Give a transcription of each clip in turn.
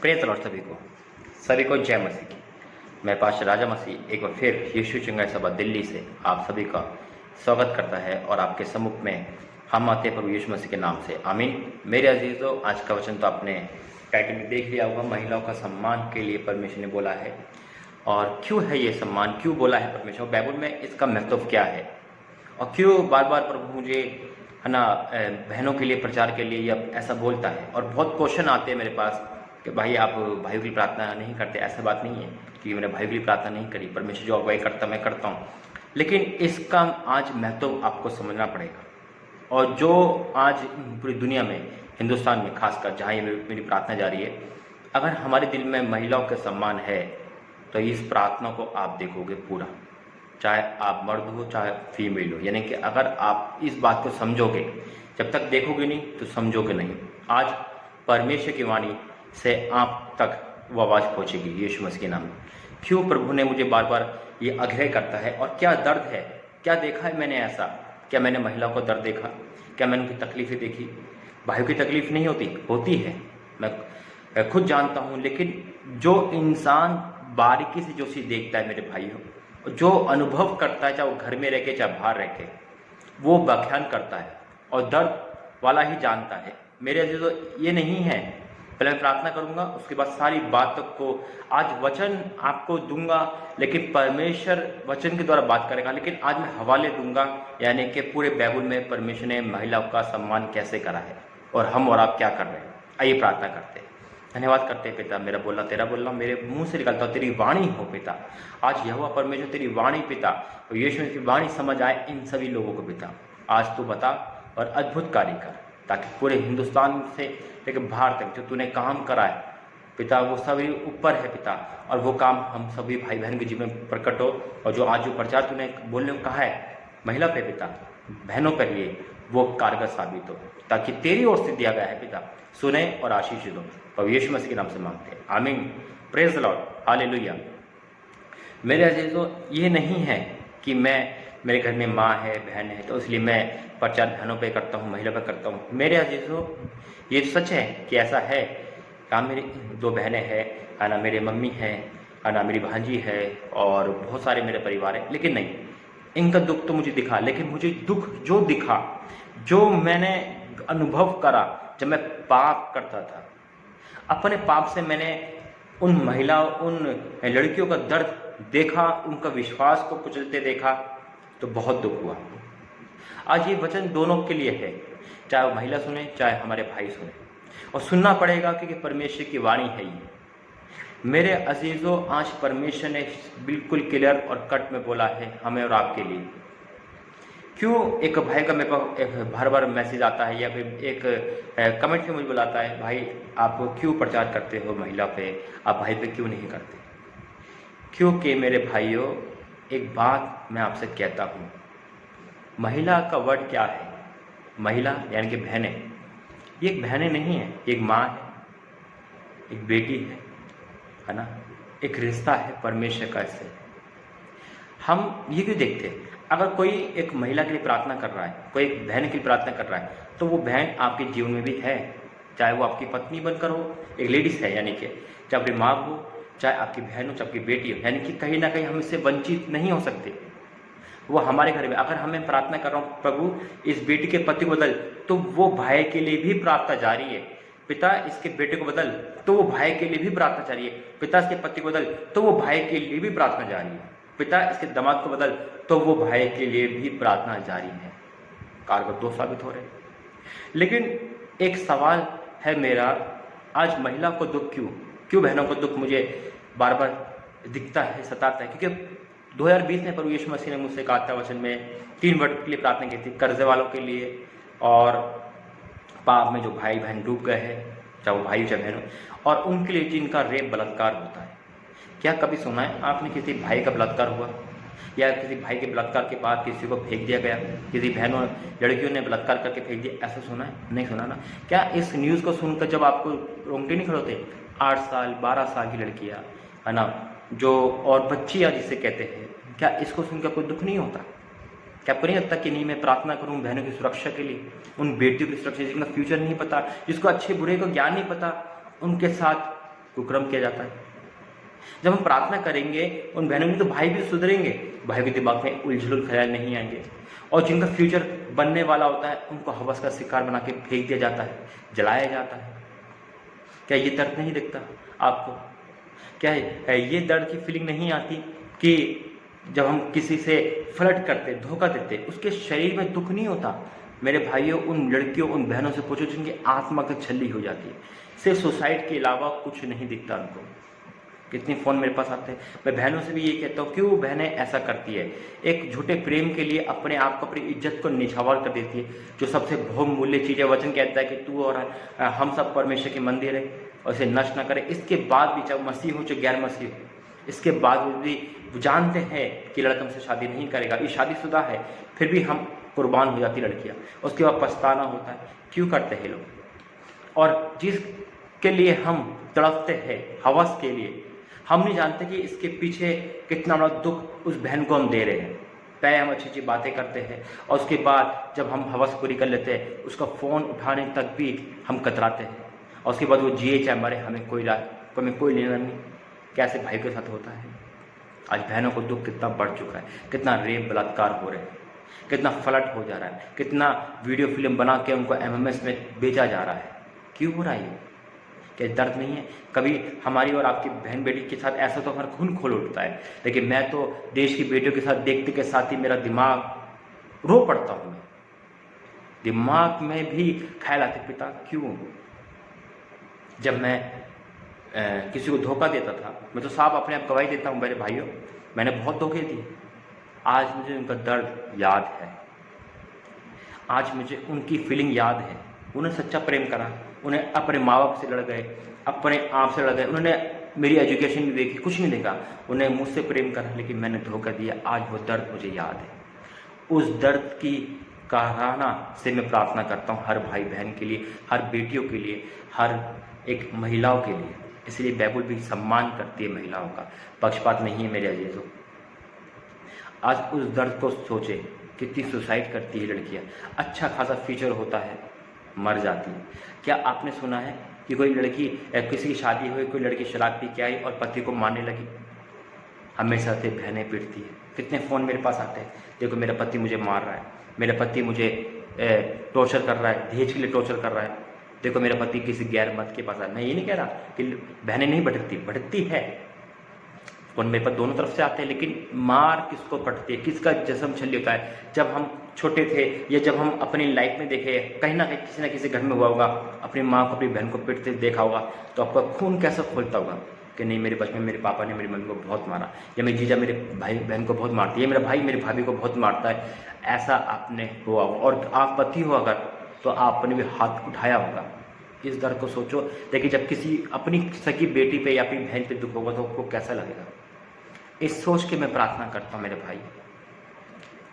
Praise Lord सभी को जय मसीह की। मैं पास्टर राजा मसीह एक बार फिर यीशु चंगाई सभा दिल्ली से आप सभी का स्वागत करता है और आपके सम्मुख में हम आते हैं प्रभु यीशु मसीह के नाम से, आमीन। मेरे अजीजों, आज का वचन तो आपने टाइटल में देख लिया होगा, महिलाओं का सम्मान के लिए परमेश्वर ने बोला है। और क्यों है ये सम्मान, क्यों बोला है परमेश्वर, बाइबल में इसका महत्व क्या है और क्यों बार बार प्रभु मुझे है ना बहनों के लिए प्रचार के लिए या ऐसा बोलता है। और बहुत क्वेश्चन आते हैं मेरे पास कि भाई आप भाइयों की प्रार्थना नहीं करते। ऐसा बात नहीं है कि मैंने भाइयों की प्रार्थना नहीं करी, परमेश्वर जो अगुवाई करता मैं करता हूँ, लेकिन इसका आज महत्व आपको समझना पड़ेगा। और जो आज पूरी दुनिया में, हिंदुस्तान में खासकर जहाँ ये मेरी प्रार्थना जा रही है, अगर हमारे दिल में महिलाओं का सम्मान है तो इस प्रार्थना को आप देखोगे पूरा, चाहे आप मर्द हो चाहे फीमेल हो। यानी कि अगर आप इस बात को समझोगे, जब तक देखोगे नहीं तो समझोगे नहीं। आज परमेश्वर की वाणी से आप तक वो आवाज़ पहुँचेगी यीशु मसीह के नाम में। क्यों प्रभु ने मुझे बार बार ये आग्रह करता है और क्या दर्द है, क्या देखा है मैंने ऐसा, क्या मैंने महिलाओं को दर्द देखा, क्या मैंने उनकी तकलीफ़ें देखी। भाइयों की तकलीफ़ नहीं होती है, मैं खुद जानता हूँ, लेकिन जो इंसान बारीकी से जो चीज़ देखता है मेरे भाइयों, जो अनुभव करता है, चाहे वो घर में रह के चाहे बाहर रह के, वो व्याख्यान करता है और दर्द वाला ही जानता है। मेरे अजीजों, ये नहीं है पहले मैं प्रार्थना करूंगा, उसके बाद सारी बातों को आज वचन आपको दूंगा, लेकिन परमेश्वर वचन के द्वारा बात करेगा। लेकिन आज मैं हवाले दूंगा, यानी कि पूरे बाइबल में परमेश्वर ने महिलाओं का सम्मान कैसे करा है और हम और आप क्या कर रहे हैं। आइए प्रार्थना करते हैं। धन्यवाद करते हैं पिता, मेरा बोलना तेरा बोलना मेरे मुंह से निकलता हो, तेरी वाणी हो पिता। आज यहोवा परमेश्वर तेरी वाणी पिता, और यीशु की वाणी समझ आए इन सभी लोगों को पिता। आज तू बता और अद्भुत कार्य कर, ताकि पूरे हिंदुस्तान से लेकर बाहर तक जो तूने काम करा है पिता, वो सभी ऊपर है पिता, और वो काम हम सभी भाई बहन के जीवन में प्रकट हो। और जो आज जो प्रचार तूने बोलने को कहा है महिला पे पिता, बहनों पर लिए, वो कारगर साबित हो, ताकि तेरी ओर से दिया गया है पिता सुने और आशीष दो। और यीशु मसीह के नाम से मांगते हैं, आमीन। Praise the Lord, hallelujah. मेरे अजीजों, ये नहीं है कि मेरे घर में माँ है, बहन है, तो इसलिए मैं प्रचार बहनों पे करता हूँ, महिला पे करता हूँ। मेरे अजीजों, ये सच है कि ऐसा है। क्या मेरी 2 बहनें हैं, है ना, मेरे मम्मी है ना, मेरी भांजी है और बहुत सारे मेरे परिवार है, लेकिन नहीं, इनका दुख तो मुझे दिखा, लेकिन मुझे दुख जो दिखा, जो मैंने अनुभव करा जब मैं पाप करता था, अपने पाप से मैंने उन महिलाओं, उन लड़कियों का दर्द देखा, उनका विश्वास को कुचलते देखा, तो बहुत दुख हुआ। आज ये वचन दोनों के लिए है, चाहे वो महिला सुने चाहे हमारे भाई सुने, और सुनना पड़ेगा क्योंकि परमेश्वर की वाणी है ये। मेरे अजीजों, आज परमेश्वर ने बिल्कुल क्लियर और कट में बोला है हमें और आपके लिए। क्यों एक भाई का मेरे पास एक बार बार मैसेज आता है या फिर एक कमेंट में मुझे बुलाता है, भाई आप क्यों प्रचार करते हो महिला पे, आप भाई पे क्यों नहीं करते। क्योंकि मेरे भाइयों, एक बात मैं आपसे कहता हूँ, महिला का वर्ड क्या है। महिला यानी कि बहनें, ये एक बहनें नहीं है, एक माँ है, एक बेटी है ना, एक रिश्ता है परमेश्वर का। इससे हम ये क्यों देखते हैं, अगर कोई एक महिला के लिए प्रार्थना कर रहा है, कोई एक बहन के लिए प्रार्थना कर रहा है, तो वो बहन आपके जीवन में भी है, चाहे वो आपकी पत्नी बनकर हो, एक लेडीज़ है, यानी कि चाहे आपकी माँ हो, चाहे आपकी बहन हो, चाहे आपकी बेटी हो, यानी कि कहीं ना कहीं हम इससे वंचित नहीं हो सकते। वो हमारे घर में, अगर हमें प्रार्थना कर रहा हूँ प्रभु इस बेटी के पति को बदल, तो वो भाई के लिए भी प्रार्थना जारी है। पिता इसके बेटे को बदल, तो वो भाई के लिए भी प्रार्थना जारी है। पिता इसके पति को बदल, तो वो भाई के लिए भी प्रार्थना जारी है। पिता इसके दामाद को बदल, तो वो भाई के लिए भी प्रार्थना जारी है। कारगर 2 साबित हो रहे हैं। लेकिन एक सवाल है मेरा, आज महिला को दुख क्यों बहनों को दुख मुझे बार बार दिखता है, सताता है। क्योंकि 2020 में प्रभु यीशु मसीह ने मुझसे कहा था वचन में, 3 वर्ड के लिए प्रार्थना की थी, कर्जे वालों के लिए और पाप में जो भाई बहन डूब गए हैं, चाहे वो भाई चाहे बहन, और उनके लिए जिनका रेप बलात्कार होता है। क्या कभी सुना है आपने किसी भाई का बलात्कार हुआ, या किसी भाई के बलात्कार के बाद किसी को फेंक दिया गया, किसी बहनों लड़कियों ने बलात्कार करके फेंक दिया, ऐसा सुना है? नहीं सुना ना। क्या इस न्यूज़ को सुनकर जब आपको रोंगटे नहीं खड़े होते? 8 साल 12 साल की लड़कियाँ, है ना, जो और बच्चियाँ जिसे कहते हैं, क्या इसको सुनकर कोई दुख नहीं होता? क्या आपको नहीं लगता कि नहीं मैं प्रार्थना करूं बहनों की सुरक्षा के लिए, उन बेटियों की सुरक्षा जिनका फ्यूचर नहीं पता, जिसको अच्छे बुरे का ज्ञान नहीं पता, उनके साथ कुकर्म किया जाता है। जब हम प्रार्थना करेंगे उन बहनों में, तो भाई भी सुधरेंगे, भाई के दिमाग में उलझुल ख्याल नहीं आएंगे, और जिनका फ्यूचर बनने वाला होता है उनको हवस का शिकार बना के फेंक दिया जाता है, जलाया जाता है। क्या ये दर्द नहीं दिखता आपको? क्या है ये दर्द की फीलिंग नहीं आती कि जब हम किसी से फ्लर्ट करते, धोखा देते, उसके शरीर में दुख नहीं होता? मेरे भाइयों, उन लड़कियों, उन बहनों से पूछो जिनकी आत्मा की छल्ली हो जाती है, सिर्फ सुसाइड के अलावा कुछ नहीं दिखता उनको। कितने फ़ोन मेरे पास आते हैं। मैं बहनों से भी ये कहता हूँ, क्यों बहनें ऐसा करती है? एक झूठे प्रेम के लिए अपने आप को, अपनी इज्जत को निछावर कर देती है, जो सबसे बहुमूल्य चीज़ है। वचन कहता है कि तू और हम सब परमेश्वर के मंदिर है और इसे नष्ट न करे। इसके बाद भी, चाहे मसीह हो चाहे गैर मसीह हो, इसके बाद भी वो जानते हैं कि लड़का हमसे शादी नहीं करेगा, ये शादीशुदा है, फिर भी हम कुर्बान हो जाती लड़कियाँ। उसके बाद पछताना होता है, क्यों करते हैं लोग? और जिसके लिए हम तड़पते हैं, हवस के लिए, हम नहीं जानते कि इसके पीछे कितना बड़ा दुख उस बहन को हम दे रहे हैं। पहले हम अच्छी अच्छी बातें करते हैं और उसके बाद जब हम हवस पूरी कर लेते हैं, उसका फ़ोन उठाने तक भी हम कतराते हैं, और उसके बाद वो जिए चाहे मरे, हमें कोई लेना नहीं। कैसे भाई के साथ होता है? आज बहनों को दुख कितना बढ़ चुका है, कितना रेप बलात्कार हो रहे हैं, कितना फ्लर्ट हो जा रहा है, कितना वीडियो फिल्म बना के उनको MMS में बेचा जा रहा है। क्यों हो रहा है ये? क्या दर्द नहीं है? कभी हमारी और आपकी बहन बेटी के साथ ऐसा तो हमारा खून खोल उठता है, लेकिन मैं तो देश की बेटियों के साथ देखते के साथ ही मेरा दिमाग रो पड़ता हूँ। मैं दिमाग में भी ख्याल आते, पिता क्यों? जब मैं किसी को धोखा देता था, मैं तो साफ अपने आप गवाही देता हूँ मेरे भाइयों, मैंने बहुत धोखे दिए। आज मुझे उनका दर्द याद है, आज मुझे उनकी फीलिंग याद है। उन्हें सच्चा प्रेम करा, उन्हें अपने माँ बाप से लड़ गए, अपने आप से लड़ गए, उन्होंने मेरी एजुकेशन नहीं देखी, कुछ नहीं देखा, उन्हें मुझसे प्रेम करा, लेकिन मैंने धोखा दिया। आज वो दर्द मुझे याद है। उस दर्द की सराहना से मैं प्रार्थना करता हूँ हर भाई बहन के लिए, हर बेटियों के लिए, हर एक महिलाओं के लिए। इसलिए बाइबल भी सम्मान करती है महिलाओं का, पक्षपात नहीं है मेरे अजीजों। आज उस दर्द को सोचे, कितनी सुसाइड करती है लड़कियाँ, अच्छा खासा फ्यूचर होता है, मर जाती है। क्या आपने सुना है कि कोई लड़की, किसी की शादी हुई, कोई लड़की शराब पी के आई और पति को मारने लगी? हमेशा से बहनें पीटती है। कितने फ़ोन मेरे पास आते हैं, देखो मेरा पति मुझे मार रहा है, मेरा पति मुझे टॉर्चर कर रहा है, दहेज के लिए टॉर्चर कर रहा है, देखो मेरा पति किसी गैर मत के पास है। मैं ये नहीं कह रहा कि बहनें नहीं भटकती है, फ़ोन मेरे पास दोनों तरफ से आते हैं, लेकिन मार किसको पड़ती है, किसका जिस्म छल्ली होता है? जब हम छोटे थे या जब हम अपनी लाइफ में देखे, कहीं ना कहीं किसी ना किसी घर में हुआ होगा, अपनी माँ को अपनी बहन को पीटते देखा होगा, तो आपका खून कैसा खोलता होगा कि नहीं, मेरे बचपन में मेरे पापा ने मेरी मम्मी को बहुत मारा, या मेरी जीजा मेरे भाई बहन को बहुत मारती है, मेरा भाई मेरी भाभी को बहुत मारता है। ऐसा आपने हुआ होगा, और आप पति हो अगर, तो आपने भी हाथ उठाया होगा। इस दर्द को सोचो। देखिए, जब किसी अपनी सगी बेटी पे या अपनी बहन पे दुख होगा तो आपको कैसा लगेगा? इस सोच के मैं प्रार्थना करता हूँ मेरे भाई।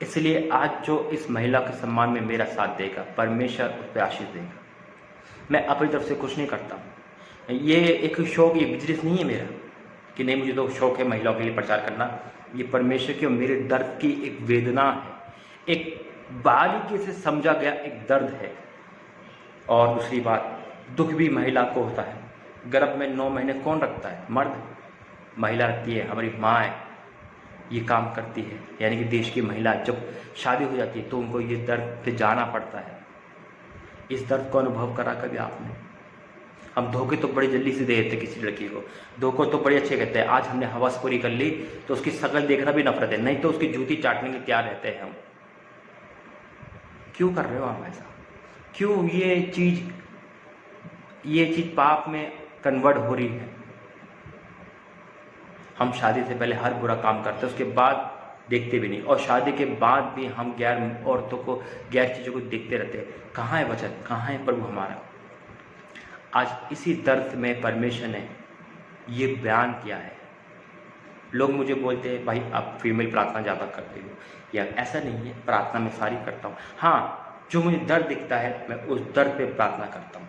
इसलिए आज जो इस महिला के सम्मान में मेरा साथ देगा, परमेश्वर उस पर आशीष देगा। मैं अपनी तरफ से कुछ नहीं करता हूँ। ये एक शौक, ये बिजनेस नहीं है मेरा कि नहीं मुझे तो शौक है महिलाओं के लिए प्रचार करना। ये परमेश्वर की और मेरे दर्द की एक वेदना है, एक बारीकी से समझा गया एक दर्द है। और दूसरी बात, दुख भी महिला को होता है। गर्भ में 9 महीने कौन रखता है? मर्द। महिला रखती है, हमारी माँ है, ये काम करती है। यानी कि देश की महिला जब शादी हो जाती है तो उनको ये दर्द पे जाना पड़ता है। इस दर्द को अनुभव करा कभी आपने? हम धोखे तो बड़ी जल्दी से दे देते किसी लड़की को, धोखे तो बड़े अच्छे कहते हैं। आज हमने हवस पूरी कर ली तो उसकी शक्ल देखना भी नफरत है, नहीं तो उसकी जूती चाटने के तैयार रहते हैं हम। क्यों कर रहे हो आप ऐसा? क्यों ये चीज़ पाप में कन्वर्ट हो रही है? हम शादी से पहले हर बुरा काम करते हैं, उसके बाद देखते भी नहीं, और शादी के बाद भी हम गैर औरतों को, गैर चीज़ों को देखते रहते हैं। कहाँ है वचन, कहाँ है प्रभु हमारा? आज इसी दर्द में परमेश्वर ने ये बयान किया है। लोग मुझे बोलते हैं, भाई आप फीमेल प्रार्थना ज़्यादा करते हो, या ऐसा नहीं है, प्रार्थना मैं सारी करता हूँ। हाँ, जो मुझे दर्द दिखता है मैं उस दर्द पे प्रार्थना करता हूँ।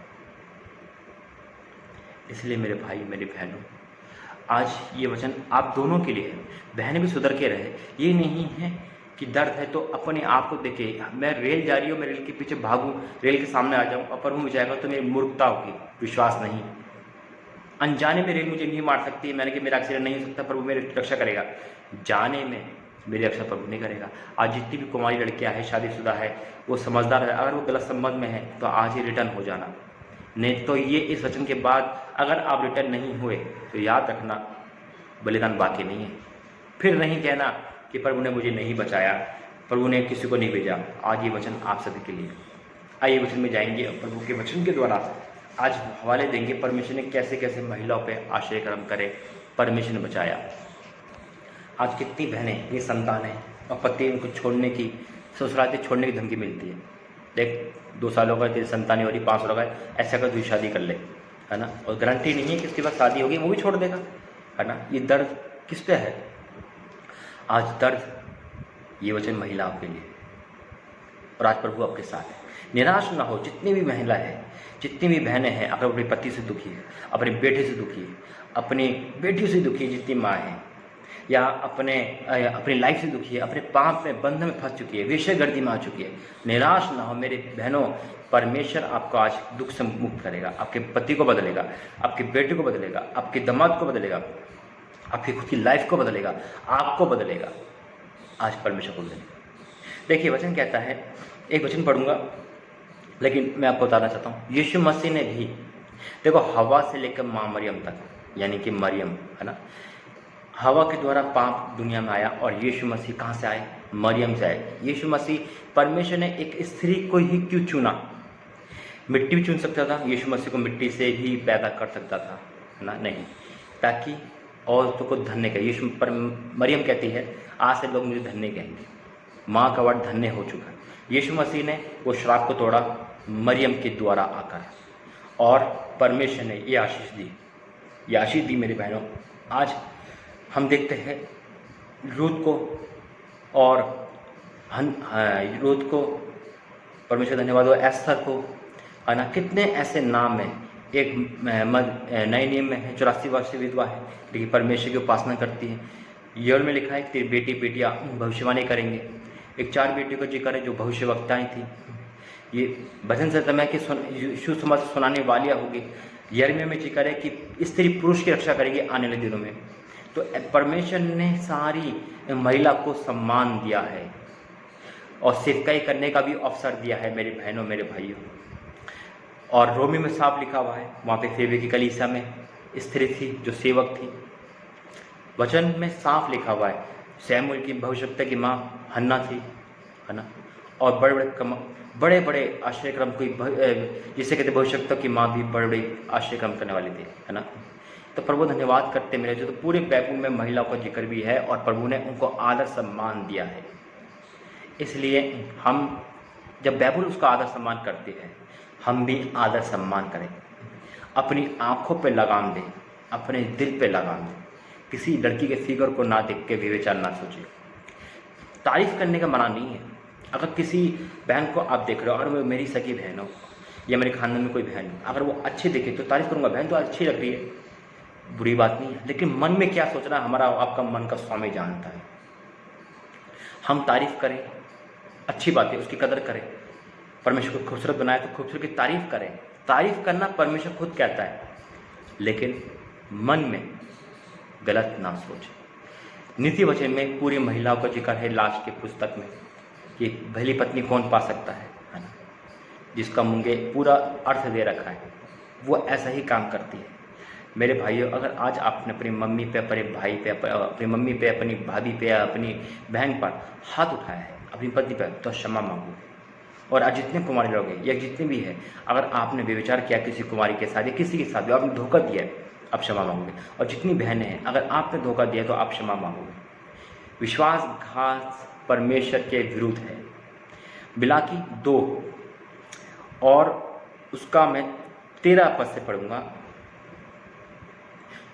इसलिए मेरे भाई, मेरी बहनों, आज ये वचन आप दोनों के लिए है। बहनें भी सुधर के रहे। ये नहीं है कि दर्द है तो अपने आप को देखे, मैं रेल जा रही हूँ, मैं रेल के पीछे भागूँ, रेल के सामने आ जाऊँ और प्रभु में जाएगा तो मेरी मूर्खता होगी, विश्वास नहीं। अनजाने में रेल मुझे नहीं मार सकती है, मैंने कि मेरा एक्सीडेंट नहीं हो सकता, प्रभु मेरी रक्षा करेगा। जाने में मेरी रक्षा प्रभु नहीं करेगा। आज जितनी भी कुमारी लड़कियां हैं, शादीशुदा है, वो समझदार है, अगर वो गलत संबंध में है तो आज ही रिटर्न हो जाना। नहीं तो ये इस वचन के बाद अगर आप रिटर्न नहीं हुए तो याद रखना बलिदान बाकी नहीं है। फिर नहीं कहना कि प्रभु ने मुझे नहीं बचाया, प्रभु ने किसी को नहीं भेजा। आज ये वचन आप सभी के लिए। आइए वचन में जाएंगे और प्रभु के वचन के द्वारा आज हवाले देंगे परमेश्वर ने कैसे कैसे महिलाओं पे आश्रय कर्म करे, परमेश्वर ने बचाया। आज कितनी बहनें ये संतान है और पति उनको छोड़ने की, ससुराल छोड़ने की धमकी मिलती है। देख 2 साल हो गए तेरी संतान हो रही, 5 साल हो गए, ऐसा कर तू शादी कर ले, है ना, और गारंटी नहीं है कि इसके बाद शादी होगी वो भी छोड़ देगा, है ना। ये दर्द किस पे है? आज दर्द ये वचन महिलाओं के लिए, और आज प्रभु आपके साथ है। निराश ना हो। जितनी भी महिला है, जितनी भी बहनें हैं, अगर अपने पति से दुखी है, अपने बेटे से दुखी है, अपनी बेटियों से दुखी है, जितनी माँ है, या अपनी लाइफ से दुखी है, अपने पाप में बंधन में फंस चुकी है, वेश्यागर्दी में आ चुकी है, निराश ना हो मेरे बहनों। परमेश्वर आपको आज दुख से मुक्त करेगा, आपके पति को बदलेगा, आपके बेटे को बदलेगा, आपके दामाद को बदलेगा, आपकी खुद की लाइफ को बदलेगा, आपको बदलेगा। आज परमेश्वर को बदलेगा। देखिए वचन कहता है, एक वचन पढ़ूंगा लेकिन मैं आपको बताना चाहता हूँ, यीशु मसीह ने भी देखो हवा से लेकर माँ मरियम तक, यानी कि मरियम, है ना, हवा के द्वारा पाप दुनिया में आया, और यीशु मसीह कहाँ से आए? मरियम से आए। यीशु मसीह, परमेश्वर ने एक स्त्री को ही क्यों चुना? मिट्टी भी चुन सकता था, यीशु मसीह को मिट्टी से भी पैदा कर सकता था, है ना, नहीं, ताकि औरतों को धन्य कहे। यीशु पर मरियम कहती है आज से लोग मुझे धन्य कहेंगे, माँ का वर्ड धन्य हो चुका है। यीशु मसीह ने वो श्राप को तोड़ा मरियम के द्वारा आकर, और परमेश्वर ने ये आशीष दी, ये आशीष दी मेरे बहनों। आज हम देखते हैं रूत को, और रूत को परमेश्वर धन्यवाद हो, एस्थर को, है ना, कितने ऐसे नाम हैं। एक नए नियम में है 84 वर्षीय विधवा है, लेकिन परमेश्वर की उपासना करती है। योएल में लिखा है तेरी बेटी बेटियाँ भविष्यवाणी करेंगे। एक 4 बेटियों का जिक्र है जो भविष्यवक्ताएं थी। ये भजन से समय कि सुसमाचार सुनाने वालियाँ होगी। यिर्मयाह में जिक्र है कि स्त्री पुरुष की रक्षा करेगी आने वाले दिनों में। तो परमेश्वर ने सारी महिला को सम्मान दिया है और सेवकाई करने का भी अवसर दिया है मेरे बहनों, मेरे भाइयों। और रोमी में साफ लिखा हुआ है, वहाँ पे फेबे की कलीसिया में स्त्री थी जो सेवक थी। वचन में साफ लिखा हुआ है, शमूएल की भविष्यवक्ता की माँ हन्ना थी, है ना, और बड़े बड़े आश्रयक्रम कोई जिसे कहते भविष्यवक्ता की माँ भी बड़े बड़े आश्रयक्रम करने वाली थी, है ना। तो प्रभु धन्यवाद करते मेरे जो, तो पूरे बाइबल में महिलाओं का जिक्र भी है और प्रभु ने उनको आदर सम्मान दिया है। इसलिए हम जब बाइबल उसका आदर सम्मान करते हैं, हम भी आदर सम्मान करें। अपनी आंखों पे लगाम दें, अपने दिल पे लगाम दें। किसी लड़की के फिगर को ना देख के विवेचन ना सोचें। तारीफ करने का मना नहीं है। अगर किसी बहन को आप देख रहे हो और वो मेरी सगी बहन हो या मेरे खानदान में कोई बहन हो, अगर वो अच्छी दिखे तो तारीफ करूँगा, बहन तो अच्छी लग रही है, बुरी बात नहीं है। लेकिन मन में क्या सोचना, हमारा आपका मन का स्वामी जानता है। हम तारीफ करें, अच्छी बात है, उसकी कदर करें। परमेश्वर को खूबसूरत बनाए तो खूबसूरत की तारीफ करें। तारीफ करना परमेश्वर खुद कहता है, लेकिन मन में गलत ना सोचें। नीति वचन में पूरी महिलाओं का जिक्र है लास्ट के पुस्तक में कि भली पत्नी कौन पा सकता है ना, जिसका मुंगे पूरा अर्थ दे रखा है, वो ऐसा ही काम करती है। मेरे भाइयों, अगर आज आपने अपनी मम्मी पे, अपने भाई पे, अपनी मम्मी पे, अपनी भाभी पे, अपनी बहन पर हाथ उठाया है, अपनी पत्नी पर, तो क्षमा मांगो। और आज जितने कुमारी लोग हैं या जितने भी हैं, अगर आपने व्यभिचार किया किसी कुमारी के साथ या किसी के साथ भी, आपने धोखा दिया है, आप क्षमा मांगोगे। और जितनी बहनें हैं, अगर आपने धोखा दिया तो आप क्षमा मांगोगे। विश्वासघात परमेश्वर के विरुद्ध है। बिलाकी 2 और उसका मैं 13 पद से पढ़ूंगा,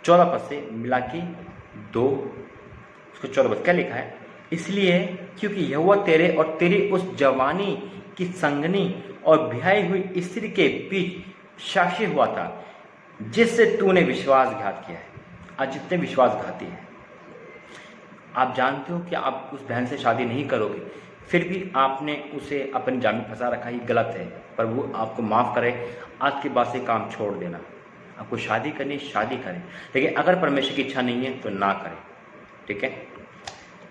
14 पद से। मिलाकी 2 उसको 14 पद क्या लिखा है? इसलिए क्योंकि यहोवा तेरे और तेरी उस जवानी की संगनी और ब्याही हुई स्त्री के बीच साक्षी हुआ था, जिससे तूने विश्वासघात किया है। आज जितने विश्वासघाती हैं, आप जानते हो कि आप उस बहन से शादी नहीं करोगे, फिर भी आपने उसे अपनी जान में फंसा रखा, ही गलत है। पर वो आपको माफ़ करे, आज के बाद से काम छोड़ देना। आपको शादी करनी है शादी करें, लेकिन अगर परमेश्वर की इच्छा नहीं है तो ना करें। ठीक है,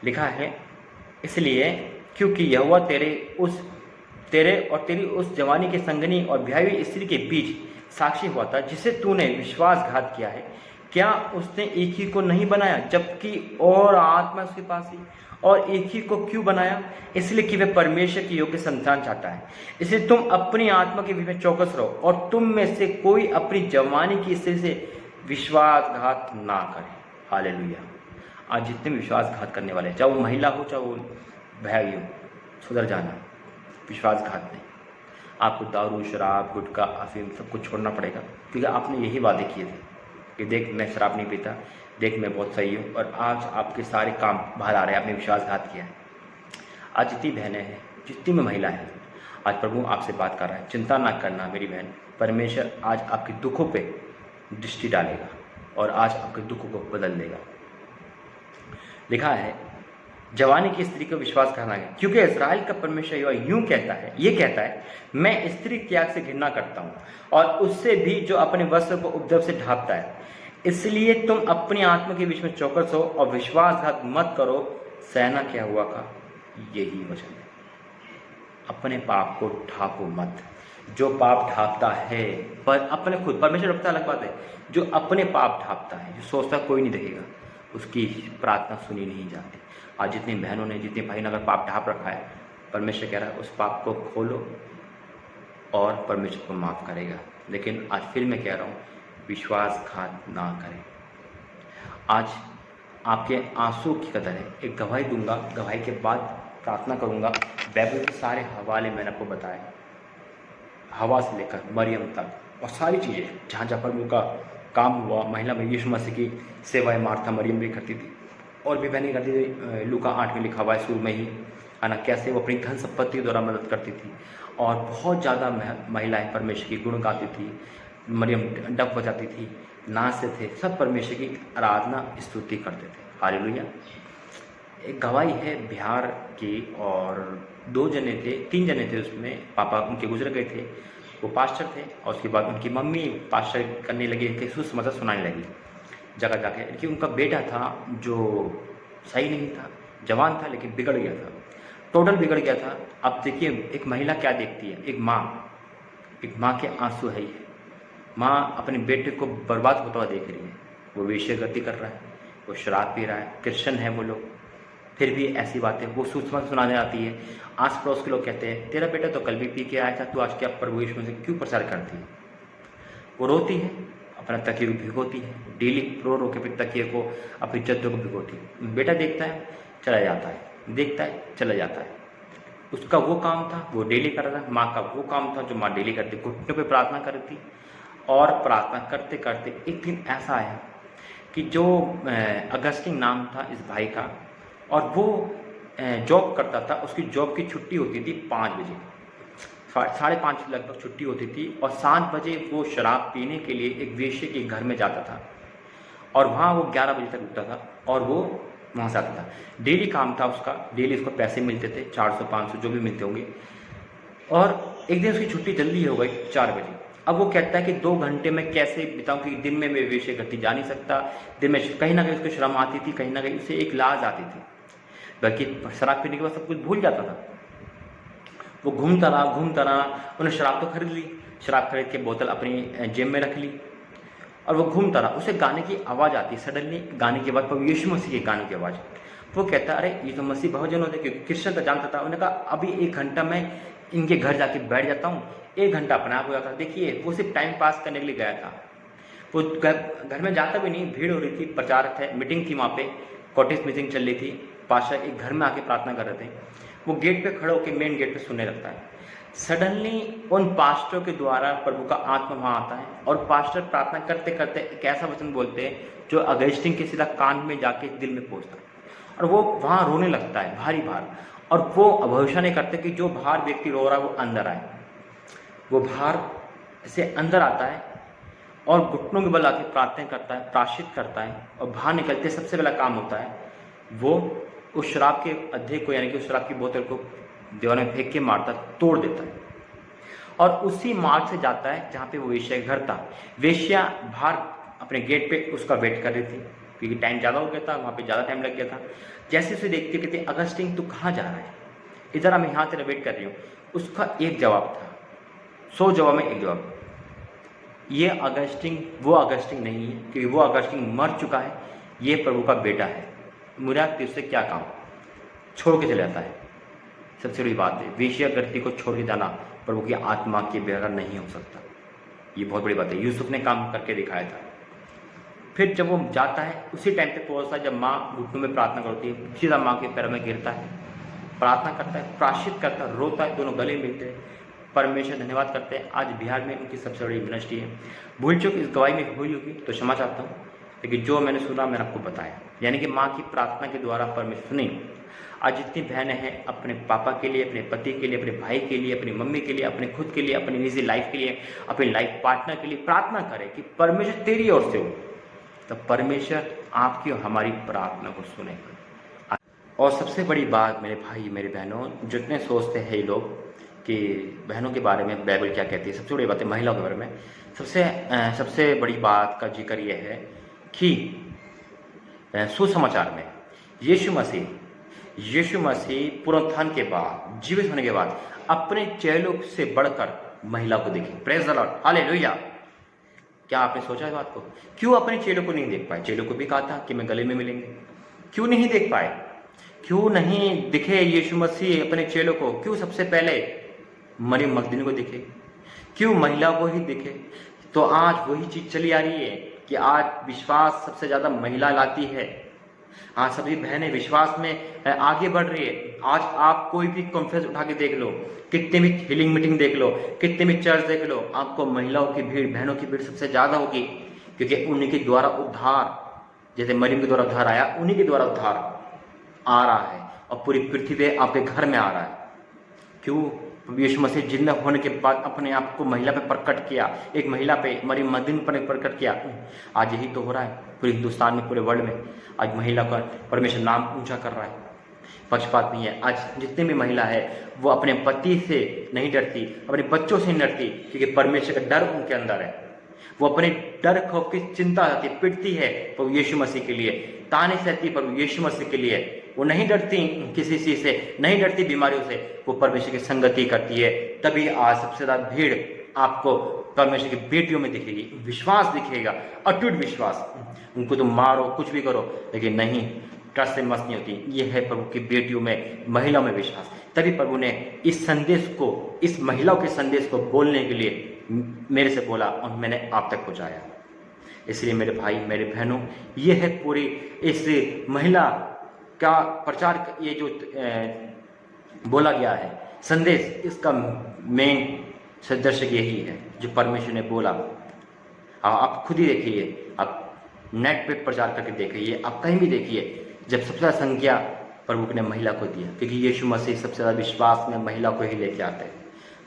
लिखा है इसलिए क्योंकि यहोवा तेरे और तेरी उस जवानी के संगनी और ब्याही हुई स्त्री के बीच साक्षी हुआ था, जिसे तूने विश्वासघात किया है। क्या उसने एक ही को नहीं बनाया, जबकि और आत्मा उसके पास ही, और एक ही को क्यों बनाया? इसलिए कि वह परमेश्वर की योग्य संतान चाहता है। इसलिए तुम अपनी आत्मा के विषय में चौकस रहो, और तुम में से कोई अपनी जवानी की स्त्री से विश्वासघात ना करे। हालेलुया। आज जितने भी विश्वासघात करने वाले, चाहे वो महिला हो चाहे वो भाई हो, सुधर जाना। विश्वासघात नहीं, आपको दारू शराब गुटखा अफीम सब कुछ छोड़ना पड़ेगा, क्योंकि आपने यही वादे किए थे कि देख मैं शराब नहीं पीता, देख मैं बहुत सही हूँ, और आज आपके सारे काम बाहर आ रहे हैं, आपने विश्वासघात किया है। आज जितनी बहनें हैं, जितनी भी महिला हैं, आज प्रभु आपसे बात कर रहा है, चिंता ना करना मेरी बहन, परमेश्वर आज आपके दुखों पे दृष्टि डालेगा और आज आपके दुखों को बदल देगा। लिखा है जवानी की स्त्री को विश्वास करना है, क्योंकि इस्राएल का परमेश्वर यूं कहता है, ये कहता है, मैं स्त्री त्याग से घृणा करता हूँ और उससे भी जो अपने वस्त्र को उपद्रव से ढांपता है। इसलिए तुम अपनी आत्मा के बीच में चौकस हो और विश्वासघात मत करो, सहना क्या हुआ का यही वचन है। अपने पाप को ढांपो मत। जो पाप ढांपता है पर अपने खुद, परमेश्वर रखता अलग बात है, जो अपने पाप ढांपता है, जो सोचता कोई नहीं देखेगा, उसकी प्रार्थना सुनी नहीं जाती। आज जितनी बहनों ने, जितने भाई ने अगर पाप ढांप रखा है, परमेश्वर कह रहा है उस पाप को खोलो और परमेश्वर को माफ़ करेगा। लेकिन आज फिर मैं कह रहा हूँ, विश्वासघात ना करें। आज आपके आंसू की कदर है। एक गवाही दूंगा, गवाही के बाद प्रार्थना करूंगा। बाइबल के सारे हवाले मैंने आपको बताए, हवा से लेकर मरियम तक और सारी चीज़ें जहाँ जहाँ प्रभु का काम हुआ, महिला में यीशु मसीह की सेवाएं मार्था मरियम भी करती थी और भी बहनें करती थी। लूका 8 में लिखा हुआ है शुरू में ही, है ना, कैसे वो अपनी धन संपत्ति द्वारा मदद करती थी और बहुत ज़्यादा महिलाएं परमेश्वर की गुण गाती थी। मरियम डफ बजाती थी, नाचते थे, सब परमेश्वर की आराधना स्तुति करते थे। हालेलुया। एक गवाही है बिहार की, और 2 जने थे, 3 जने थे उसमें, पापा उनके गुजर गए थे, वो पास्टर थे, और उसके बाद उनकी मम्मी पास्टर करने लगी थे, सुसमाचार सुनाने लगी जगह जाके। कि उनका बेटा था जो सही नहीं था, जवान था लेकिन बिगड़ गया था, टोटल बिगड़ गया था। अब देखिए एक महिला क्या देखती है, एक माँ के आंसू है ये। माँ अपने बेटे को बर्बाद होता हुआ देख रही है। वो वेश्यागति कर रहा है, वो शराब पी रहा है, क्रिश्चियन है वो लोग, फिर भी ऐसी बातें वो सुषमा सुनाने आती है। आस पड़ोस के लोग कहते हैं तेरा बेटा तो कल भी पी के आया था, तू आज क्या प्रभु यीशु से क्यों प्रचार करती है? वो रोती है, अपना तकिए को भिगोती है, डेली रो के फिर तकिए को अपनी चद्दर को भिगोती है। बेटा देखता है चला जाता है, देखता है चला जाता है। उसका वो काम था, वो डेली कर रहा था। माँ का वो काम था जो माँ डेली करती, घुटनों पे प्रार्थना करती, और प्रार्थना करते करते एक दिन ऐसा आया कि जो अगस्टिन नाम था इस भाई का, और वो जॉब करता था, उसकी जॉब की छुट्टी होती थी 5 बजे, 5:30 लगभग छुट्टी होती थी, और 7 बजे वो शराब पीने के लिए एक वेश्या के घर में जाता था, और वहाँ वो 11 बजे तक रुकता था, और वो वहाँ से आता था। डेली काम था उसका, डेली उसको पैसे मिलते थे 400-500 जो भी मिलते होंगे। और एक दिन उसकी छुट्टी जल्दी हो गई 4 बजे। अब वो कहता है कि 2 घंटे में कैसे बिताऊं, कि दिन में मैं वेश्यागति जा नहीं सकता। दिन में कहीं ना कहीं उसको शर्म आती थी, कहीं ना कहीं उसे एक लाज आती थी, बल्कि शराब पीने के बाद सब कुछ भूल जाता था। वो घूमता रहा। उन्हें शराब तो खरीद ली, शराब खरीद के बोतल अपनी जेब में रख ली, और वो घूमता रहा। उसे गाने की आवाज़ आती है, सडनली गाने की आवाज़, प्रभु यीशु मसीह के गाने की आवाज़। वो कहता है अरे ये तो मसीह बहुजन होते, क्योंकि क्रिश्चियन तो जानता था। उन्होंने कहा अभी 1 घंटा मैं इनके घर जाके बैठ जाता हूँ, 1 घंटा अपने आप हो जाता। देखिए वो सिर्फ टाइम पास करने के लिए गया था, वो घर में जाता भी नहीं। भीड़ हो रही थी, प्रचार थे, मीटिंग थी वहाँ पे, कॉटेज मीटिंग चल रही थी। पास्टर एक घर में आके प्रार्थना कर रहे थे। वो गेट पे खड़े होकर मेन गेट पे सुनने लगता है। सडनली उन पास्टरों के द्वारा प्रभु का आत्मा वहाँ आता है, और पास्टर प्रार्थना करते करते एक ऐसा वचन बोलते हैं जो अगस्टिन के सीधा कान में जाके दिल में पहुँचता है, और वो वहाँ रोने लगता है भारी भार। और वो भविष्यवाणी करते कि जो बाहर व्यक्ति रो रहा है वो अंदर आए। वो बाहर से अंदर आता है और घुटनों के बल आके प्रार्थना करता है, प्राश्चित करता है, और बाहर निकलते सबसे पहला काम होता है वो उस शराब के अद्धे को, यानी कि उस शराब की बोतल को दीवार में फेंक के मारता, तोड़ देता है। और उसी मार्ग से जाता है जहाँ पे वो वेश्या का घर था। वेश्या बाहर अपने गेट पे उसका वेट कर रही थी क्योंकि टाइम ज़्यादा हो गया था, वहाँ पे ज़्यादा टाइम लग गया था। जैसे उसे देखते कहते अगस्टिन तू कहाँ जा रहा है, इधर मैं यहाँ तेरा वेट कर रही हूँ। उसका एक जवाब था, 100 जवाब में एक जवाब, ये अगस्टिन वो अगस्टिन नहीं है क्योंकि वो अगस्टिन मर चुका है, ये प्रभु का बेटा है, मेरा तुझसे क्या काम, छोड़ के चले जाता है। सबसे बड़ी बात है, वेश्यागृती को छोड़ के जाना प्रभु की आत्मा के बगैर नहीं हो सकता, ये बहुत बड़ी बात है। यूसुफ ने काम करके दिखाया था। फिर जब वो जाता है उसी टाइम पे पहुंचता है जब माँ घुटनों में प्रार्थना करती है, सीधा माँ के पैरों में गिरता है, प्रार्थना करता है, प्राश्चित करता है, रोता है, दोनों गले मिलते हैं, परमेश्वर धन्यवाद करते हैं। आज बिहार में उनकी सबसे बड़ी मिनिस्ट्री है। भूल चूक इस गवाही में हुई होगी तो क्षमा चाहता हूँ, लेकिन जो मैंने सुना मैंने आपको बताया, यानी कि माँ की प्रार्थना के द्वारा परमेश्वर सुनी। आज जितनी बहनें हैं अपने पापा के लिए, अपने पति के लिए, अपने भाई के लिए, अपनी मम्मी के लिए, अपने खुद के लिए, अपनी निजी लाइफ के लिए, अपने लाइफ पार्टनर के लिए प्रार्थना करें कि परमेश्वर तेरी ओर से हो, तो परमेश्वर आपकी और हमारी प्रार्थना को सुनेगा। और सबसे बड़ी बात मेरे भाई मेरे बहनों, जितने सोचते हैं ये लोग कि बहनों के बारे में बाइबल क्या कहती है, सबसे बड़ी बात है महिलाओं के बारे में, सबसे बड़ी बात का जिक्र यह है कि सुसमाचार में यीशु मसीह पुनरुत्थान के बाद, जीवित होने के बाद अपने चेलों से बढ़कर महिला को देखे। Praise the Lord, hallelujah. क्या आपने सोचा है बात को? क्यों अपने चेलों को नहीं देख पाए? चेलों को भी कहा था कि मैं गले में मिलेंगे, क्यों नहीं देख पाए? क्यों नहीं दिखे यीशु मसीह अपने चेलों को? क्यों सबसे पहले मरियम मगदलीनी को दिखे? क्यों महिला को ही दिखे? तो आज वही चीज चली आ रही है कि आज विश्वास सबसे ज्यादा महिला लाती है। आज सभी बहनें विश्वास में आगे बढ़ रही है। आज आप कोई भी कॉन्फ्रेंस उठा के देख लो, कितने भी हीलिंग मीटिंग देख लो, कितने भी चर्च देख लो, आपको महिलाओं की भीड़, बहनों की भीड़ सबसे ज्यादा होगी, क्योंकि उन्हीं के द्वारा उद्धार, जैसे मरियम के द्वारा उद्धार आया, उन्हीं के द्वारा उद्धार आ रहा है और पूरी पृथ्वी पे आपके घर में आ रहा है। क्यों? यीशु मसीह जिंदा होने के बाद अपने आप को महिला पे प्रकट किया, एक महिला पे, मरियम मगदलीनी पर प्रकट किया। आज यही तो हो रहा है पूरे हिंदुस्तान में, पूरे वर्ल्ड में। आज महिला का परमेश्वर नाम ऊंचा कर रहा है, पक्षपात नहीं है। आज जितने भी महिला है वो अपने पति से नहीं डरती, अपने बच्चों से नहीं डरती, क्योंकि परमेश्वर का डर उनके अंदर है। वो अपने डर खौफ की चिंता रहती, पिटती है प्रभु यीशु मसीह के लिए, ताने सहती प्रभु यीशु मसीह के लिए। वो नहीं डरती किसी चीज से, नहीं डरती बीमारियों से, वो परमेश्वर की संगति करती है। तभी आज सबसे ज्यादा भीड़ आपको परमेश्वर की बेटियों में दिखेगी, विश्वास दिखेगा, अटूट विश्वास। उनको तुम मारो, कुछ भी करो, लेकिन नहीं, ट्रस्ट से मस्त नहीं होती। ये है प्रभु की बेटियों में, महिलाओं में विश्वास। तभी प्रभु ने इस संदेश को, इस महिलाओं के संदेश को बोलने के लिए मेरे से बोला और मैंने आप तक पहुंचाया। इसलिए मेरे भाई मेरे बहनों, ये है पूरी इस महिला का प्रचार, ये जो बोला गया है संदेश, इसका मेन सदर्शक यही है जो परमेश्वर ने बोला। आप खुद ही देखिए, आप नेट पे प्रचार करके देखिए, आप कहीं भी देखिए, जब सबसे ज्यादा संख्या प्रभु ने महिला को दिया, क्योंकि यीशु मसीह सबसे ज्यादा विश्वास में महिला को ही लेके आते हैं।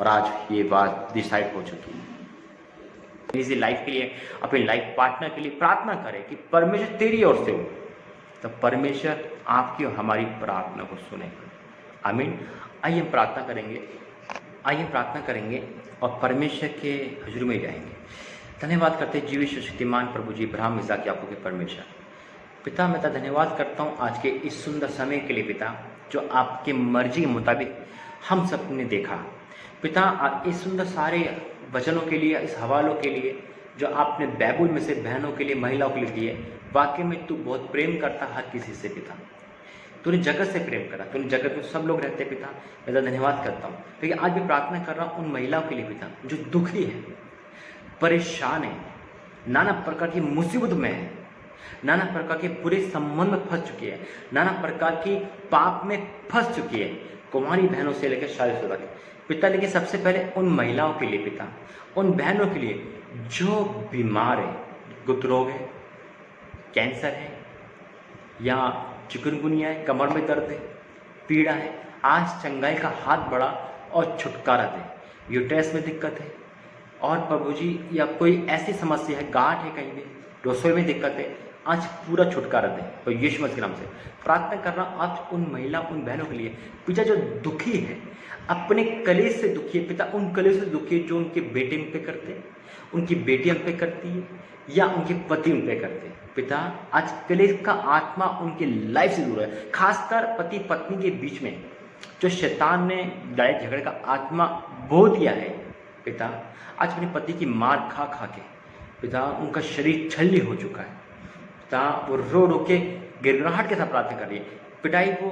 और आज ये बात डिसाइड हो चुकी है। निजी लाइफ के लिए, अपने लाइफ पार्टनर के लिए प्रार्थना करें कि परमेश्वर तेरी ओर से हो, तो परमेश्वर आपकी और हमारी प्रार्थना को सुनेगा। आमीन। आइए हम प्रार्थना करेंगे और परमेश्वर के हुजूर में जाएंगे। धन्यवाद करते हैं जीवित शक्तिमान प्रभु जी, अब्राहम इसहाक याकूब के परमेश्वर पिता, मैं तो धन्यवाद करता हूँ आज के इस सुंदर समय के लिए पिता, जो आपके मर्जी के मुताबिक हम सबने देखा पिता। इस सुंदर सारे वचनों के लिए, इस हवालों के लिए जो आपने बाइबल में से बहनों के लिए, महिलाओं के लिए दिए, वाकई में तू बहुत प्रेम करता हर किसी से पिता। तूने जगत से प्रेम करा, तूने जगत में सब लोग रहते पिता। मैं तो धन्यवाद करता हूँ, क्योंकि आज भी प्रार्थना कर रहा हूँ उन महिलाओं के लिए पिता जो दुखी है, परेशान है, नाना प्रकार की मुसीबत में है, नाना प्रकार के बुरे संबंध में फंस चुकी है, नाना प्रकार की पाप में फंस चुकी है, कुमारी बहनों से लेकर शादीशुदा पिता। लेकिन सबसे पहले उन महिलाओं के लिए पिता, उन बहनों के लिए जो बीमार है, गुप्त रोग है, कैंसर है, या चिकनगुनिया है, कमर में दर्द है, पीड़ा है, आज चंगाई का हाथ बढ़ा और छुटकारा दे। यूट्रस में दिक्कत है और प्रभु जी, या कोई ऐसी समस्या है, गांठ है, कहीं भी रसोई में दिक्कत है, आज पूरा छुटकारा दे तो यीशु मसीह के नाम से प्रार्थना कर रहा हूँ आज उन महिला उन बहनों के लिए पिता जो दुखी है, अपने कलेश से दुखी है पिता, उन कलेश से दुखी है जो उनके बेटे उन पे करते हैं, उनकी बेटी उन पे करती है या उनके पति उन पे करते हैं पिता। आज कलेश का आत्मा उनकी लाइफ से दूर है, खासकर पति पत्नी के बीच में जो शैतान ने लड़ाई झगड़े का आत्मा बो दिया है पिता। आज अपने पति की मार खा खा के पिता उनका शरीर छल्ली हो चुका है पिता, वो रो रो के गिड़गिड़ाहट के साथ प्रार्थना कर रही है। पिटाई वो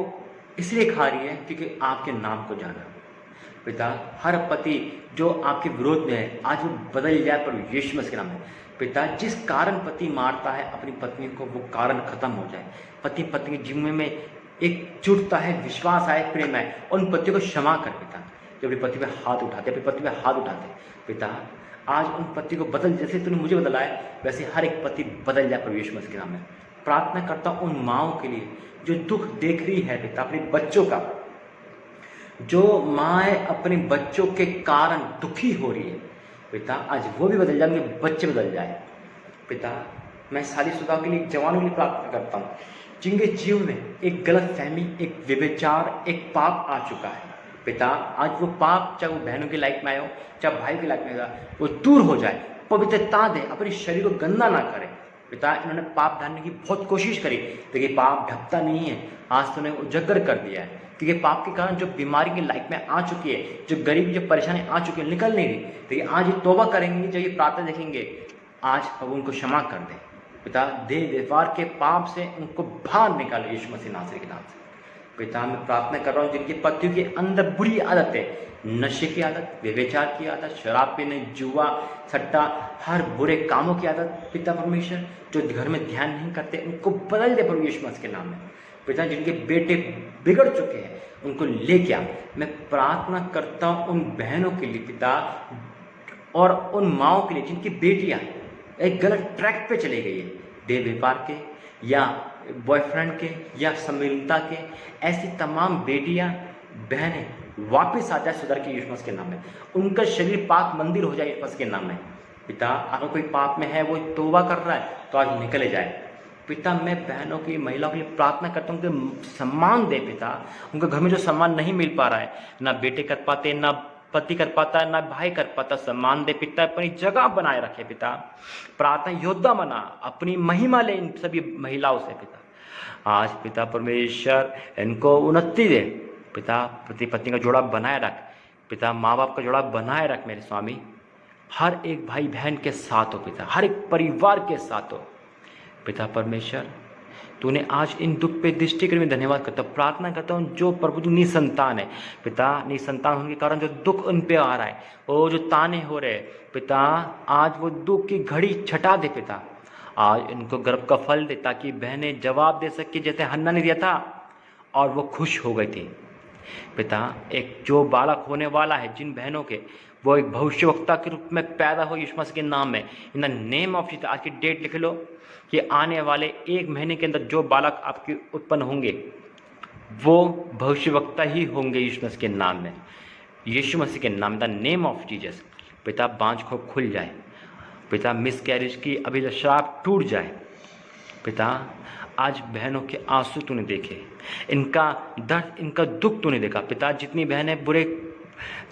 इसलिए खा रही है क्योंकि आपके नाम को जाना पिता। हर पति जो आपके विरोध में है आज वो बदल जाए पर यीशु मसीह के नाम में पिता। जिस कारण पति मारता है अपनी पत्नी को वो कारण खत्म हो जाए। पति पत्नी के जीवन में एक जुटता है, विश्वास आए, प्रेम आए, उन पतियों को क्षमा कर पिता जो अपनी पति पे हाथ उठाते, अपनी पति पे हाथ उठाते पिता। आज उन पति को बदल, जैसे तूने मुझे बदला है वैसे हर एक पति बदल जाए प्रभु यीशु मसीह के नाम में। प्रार्थना करता हूँ उन माँओं के लिए जो दुख देख रही है पिता अपने बच्चों का, जो माँ अपने बच्चों के कारण दुखी हो रही है पिता, आज वो भी बदल जाए, उनके बच्चे बदल जाए पिता। मैं शादीशुदा के लिए, जवानों के लिए प्रार्थना करता हूँ जिनके जीवन में एक गलत फहमी, एक व्यभिचार, एक पाप आ चुका है पिता। आज वो पाप चाहे वो बहनों की लाइफ में आए हो चाहे भाई की लाइफ में आए, वो दूर हो जाए, पवित्रता दे, अपने शरीर को गंदा ना करे पिता। इन्होंने पाप ढालने की बहुत कोशिश करी लेकिन पाप ढकता नहीं है। आज तो उन्हें उजागर कर दिया है क्योंकि पाप के कारण जो बीमारी की लाइफ में आ चुकी है, जो गरीबी, जो परेशानी आ चुकी है, निकल नहीं रही। लेकिन आज ये तौबा करेंगे, जब ये प्रार्थना देखेंगे, आज प्रभु उनको क्षमा कर दे पिता। देह व्यवहार के पाप से उनको बाहर निकाले यीशु मसीह नासरी के नाम से पिता। मैं प्रार्थना कर रहा हूँ जिनके पतियों के अंदर बुरी आदत है, नशे की आदत, व्यभिचार की आदत, शराब पीने, जुआ, सट्टा, हर बुरे कामों की आदत पिता परमेश्वर, जो घर में ध्यान नहीं करते, उनको बदल दे प्रभु यीशु मसीह के नाम में पिता। जिनके बेटे बिगड़ चुके हैं उनको लेके आ। मैं प्रार्थना करता हूँ उन बहनों के लिए पिता और उन माँओं के लिए जिनकी बेटियाँ एक गलत ट्रैक पे चली गई है, देह व्यापार के या बॉयफ्रेंड के या सम्मिलिता के। ऐसी तमाम बेटियां बहनें वापस आ जाए सुधर के यीशु मसीह के नाम में। उनका शरीर पाक मंदिर हो जाए यीशु मसीह के नाम में पिता। अगर कोई पाप में है, वो तौबा कर रहा है तो आज निकले जाए पिता। मैं बहनों की, महिलाओं के लिए प्रार्थना करता हूँ कि सम्मान दे पिता। उनके घर में जो सम्मान नहीं मिल पा रहा है, ना बेटे कर पाते, ना पति कर पाता है, ना भाई कर पाता, सम्मान दे पिता। अपनी जगह बनाए रखे पिता। प्रार्थना योद्धा बना, अपनी महिमा ले इन सभी महिलाओं से पिता। आज पिता परमेश्वर इनको उन्नति दे पिता। पति पत्नी का जोड़ा बनाए रख पिता। माँ बाप का जोड़ा बनाए रख मेरे स्वामी। हर एक भाई बहन के साथ हो पिता, हर एक परिवार के साथ हो पिता परमेश्वर। तूने आज इन दुख पे दृष्टि के लिए धन्यवाद करता हूँ। प्रार्थना करता हूँ जो प्रभु जो निसंतान है पिता, निसंतान होने के कारण जो दुख उन पे आ रहा है, वो जो ताने हो रहे पिता, आज वो दुख की घड़ी छटा दे पिता। आज इनको गर्भ का फल दे ताकि बहनें जवाब दे सके जैसे हन्ना ने दिया था और वो खुश हो गई थी पिता। एक जो बालक होने वाला है जिन बहनों के, वो एक भविष्यवक्ता के रूप में पैदा हो यीशु मसीह के नाम में। In the name of Jesus. आज की डेट लिख लो कि आने वाले 1 महीने के अंदर जो बालक आपके उत्पन्न होंगे वो भविष्यवक्ता ही होंगे यीशु मसीह के नाम में। यीशु मसीह के नाम, द नेम ऑफ जीसस पिता। बांझ को खुल जाए पिता। मिस कैरेज की अभिशाप टूट जाए पिता। आज बहनों के आंसू तूने देखे, इनका दर्द, इनका दुख तूने देखा पिता। जितनी बहनें बुरे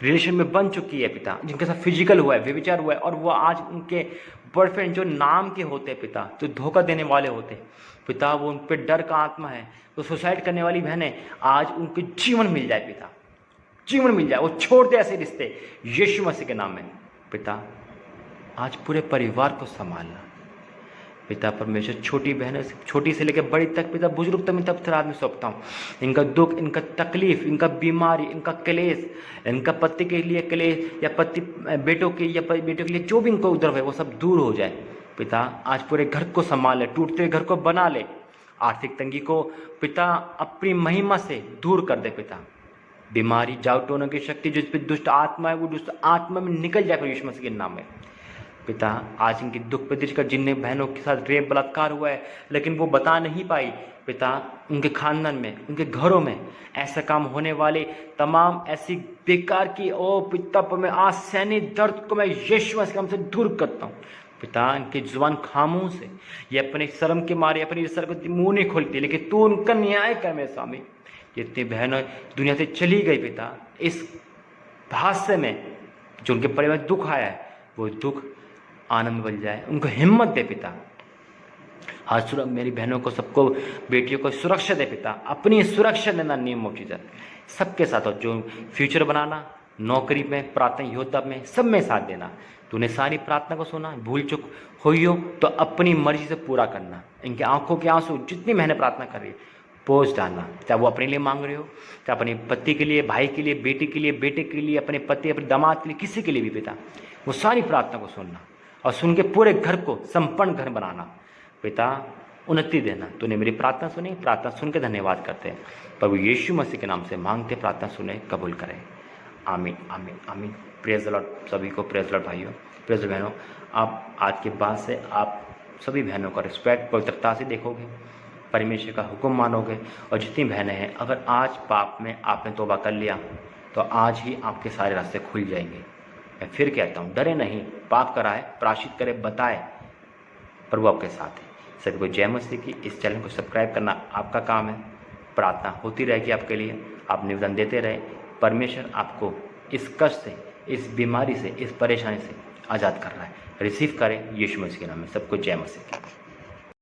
रिलेशन में बन चुकी है पिता, जिनके साथ फिजिकल हुआ है, व्यभिचार हुआ है, और वो आज उनके बॉयफ्रेंड जो नाम के होते हैं पिता, जो धोखा देने वाले होते हैं पिता, वो उन पर डर का आत्मा है, तो सुसाइड करने वाली बहनें, आज उनको जीवन मिल जाए पिता, जीवन मिल जाए। वो छोड़ दे ऐसे रिश्ते यीशु मसीह के नाम में पिता। आज पूरे परिवार को संभालना पिता परमेश्वर। छोटी बहनें, छोटी से लेकर बड़ी तक पिता, बुजुर्ग तक मैं तब तक आदमी सौंपता हूँ। इनका दुख, इनका तकलीफ, इनका बीमारी, इनका क्लेश, इनका पति के लिए क्लेश या पति बेटों के या बेटों के लिए जो भी इनको उद्रव है वो सब दूर हो जाए पिता। आज पूरे घर को संभाल ले, टूटते हुए घर को बना ले। आर्थिक तंगी को पिता अपनी महिमा से दूर कर दे पिता। बीमारी, जागरूक होने की शक्ति जो इस पर दुष्ट आत्मा है, वो दुष्ट आत्मा में निकल जाए यीशु मसीह के नाम में पिता। आज इनकी दुख पे दृष्टि कर, जिनने बहनों के साथ रेप बलात्कार हुआ है लेकिन वो बता नहीं पाई पिता, उनके खानदान में, उनके घरों में ऐसा काम होने वाले तमाम ऐसी बेकार की ओ पिता पर मैं आज सैनिक दर्द को मैं यीशु मसीह के नाम से दूर करता हूँ पिता इनकी जुबान खामोश है, ये अपने शर्म के मारे अपनी सर को मुंह नहीं खोलती, लेकिन तू उनका न्याय कर मेरे स्वामी। जितनी बहनें दुनिया से चली गई पिता, इस हादसे में जो उनके परिवार में दुख आया है, वो दुख आनंद बन जाए, उनको हिम्मत दे पिता। आज मेरी बहनों को, सबको, बेटियों को सुरक्षा दे पिता, अपनी सुरक्षा देना नियम मुफ्त सबके साथ हो, जो फ्यूचर बनाना, नौकरी में, प्रार्थना योद्धा में, सब में साथ देना। तूने सारी प्रार्थना को सुना, भूल चुक हुई हो तो अपनी मर्जी से पूरा करना। इनके आंखों के आंसू जितनी मैंने प्रार्थना कर रही है पोंछ डालना, चाहे वो अपने लिए मांग रहे हो, चाहे अपने पति के लिए, भाई के लिए, बेटी के लिए, बेटे के लिए, अपने पति, अपने दामाद के लिए, किसी के लिए भी पिता, वो सारी प्रार्थना को सुनना और सुन के पूरे घर को संपन्न घर बनाना। पिता उन्नति देना। तूने मेरी प्रार्थना सुनी, प्रार्थना सुन के धन्यवाद करते हैं। प्रभु यीशु मसीह के नाम से मांगते, प्रार्थना सुने, कबूल करें। आमीन आमीन आमीन। प्रेज द लॉर्ड सभी को, प्रेज द लॉर्ड भाइयों, प्रेज द बहनों। आप आज के बाद से आप सभी बहनों का रिस्पेक्ट, पवित्रता से देखोगे, परमेश्वर का हुक्म मानोगे। और जितनी बहनें हैं, अगर आज पाप में आपने तौबा कर लिया तो आज ही आपके सारे रास्ते खुल जाएंगे। मैं फिर कहता हूँ, डरे नहीं, पाप कराए, प्रायश्चित करे, बताए, प्रभु आपके साथ है। सभी को जय मसीह की। इस चैनल को सब्सक्राइब करना आपका काम है। प्रार्थना होती रहेगी आपके लिए, आप निवेदन देते रहे। परमेश्वर आपको इस कष्ट से, इस बीमारी से, इस परेशानी से आज़ाद कर रहा है। रिसीव करें यीशु मसीह के नाम में। सबको जय मसीह की।